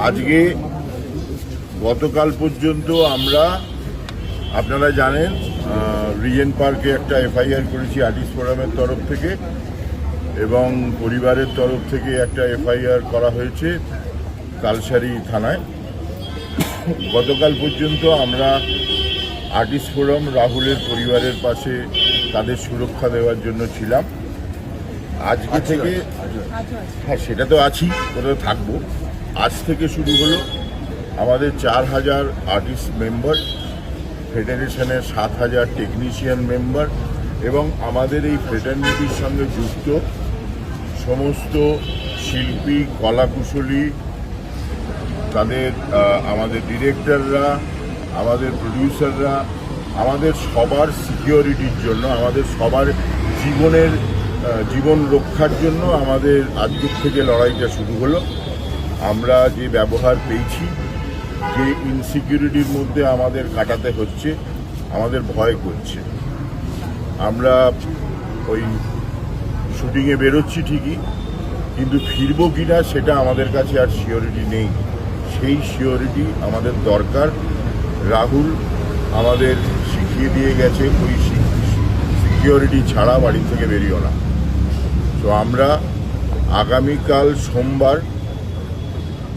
আজকে গতকাল পর্যন্ত আমরা আপনারা জানেন রিজেন্ট পার্কে একটা এফআইআর করেছি আর্টিস্ট ফোরামের তরফ থেকে এবং পরিবারের তরফ থেকে একটা এফআইআর করা হয়েছে তালসারি থানায়। গতকাল পর্যন্ত আমরা আর্টিস্ট ফোরাম রাহুলের পরিবারের পাশে তাদের সুরক্ষা দেওয়ার জন্য ছিলাম। আজকে থেকে হ্যাঁ সেটা তো আছি, ওটা থাকবো। আজ থেকে শুরু হলো আমাদের 4000 আর্টিস্ট মেম্বার, ফেডারেশনের 7000 টেকনিশিয়ান মেম্বার এবং আমাদের এই ফ্রেটার্নিটির সঙ্গে যুক্ত সমস্ত শিল্পী, কলাকুশলী, তাদের আমাদের ডিরেক্টররা, আমাদের প্রডিউসাররা, আমাদের সবার সিকিউরিটির জন্য, আমাদের সবার জীবন রক্ষার জন্য আমাদের আজকের থেকে লড়াইটা শুরু হলো। আমরা যে ব্যবহার পেয়েছি, যে ইনসিকিউরিটির মধ্যে আমাদের কাটাতে হচ্ছে, আমাদের ভয় করছে। আমরা ওই শুটিংয়ে বেরোচ্ছি ঠিকই, কিন্তু ফিরবো কিনা সেটা আমাদের কাছে আর সিওরিটি নেই। সেই সিওরিটি আমাদের দরকার। রাহুল আমাদের শিখিয়ে দিয়ে গেছে ওই সিকিউরিটি ছাড়া বাড়ি থেকে বেরিও না। তো আমরা আগামীকাল সোমবার,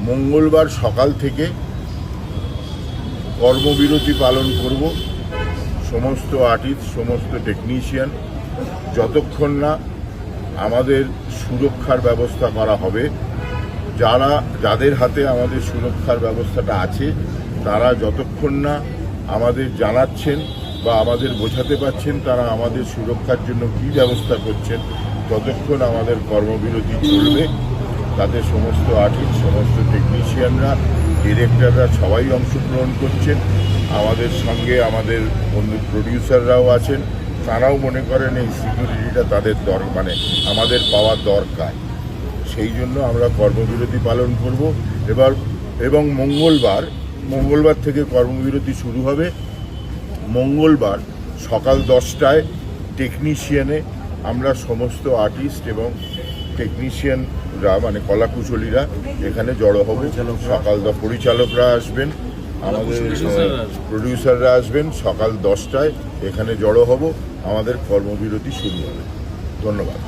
মঙ্গলবার সকাল থেকে কর্মবিরতি পালন করব। সমস্ত আর্টিস্ট, সমস্ত টেকনিশিয়ান, যতক্ষণ না আমাদের সুরক্ষার ব্যবস্থা করা হবে, যাদের হাতে আমাদের সুরক্ষার ব্যবস্থাটা আছে তারা যতক্ষণ না আমাদের জানাচ্ছেন বা আমাদের বোঝাতে পারছেন তারা আমাদের সুরক্ষার জন্য কী ব্যবস্থা করছেন, ততক্ষণ আমাদের কর্মবিরতি চলবে। তাতে সমস্ত আর্টিস্ট, সমস্ত টেকনিশিয়ানরা, ডিরেক্টররা সবাই অংশগ্রহণ করছেন। আমাদের সঙ্গে আমাদের বন্ধু প্রডিউসাররাও আছেন। তারাও মনে করেন এই সিকিউরিটিটা তাদের আমাদের পাওয়া দরকার। সেই জন্য আমরা কর্মবিরতি পালন করব। এবং মঙ্গলবার থেকে কর্মবিরতি শুরু হবে। মঙ্গলবার সকাল 10টায় টেকনিশিয়ানে আমরা সমস্ত আর্টিস্ট এবং টেকনিশিয়ানরা কলাকুশলীরা এখানে জড়ো হব। সকাল পরিচালকরা আসবেন, আমাদের প্রডিউসাররা আসবেন। সকাল 10টায় এখানে জড়ো হব, আমাদের কর্মবিরতি শুরু হবে। ধন্যবাদ।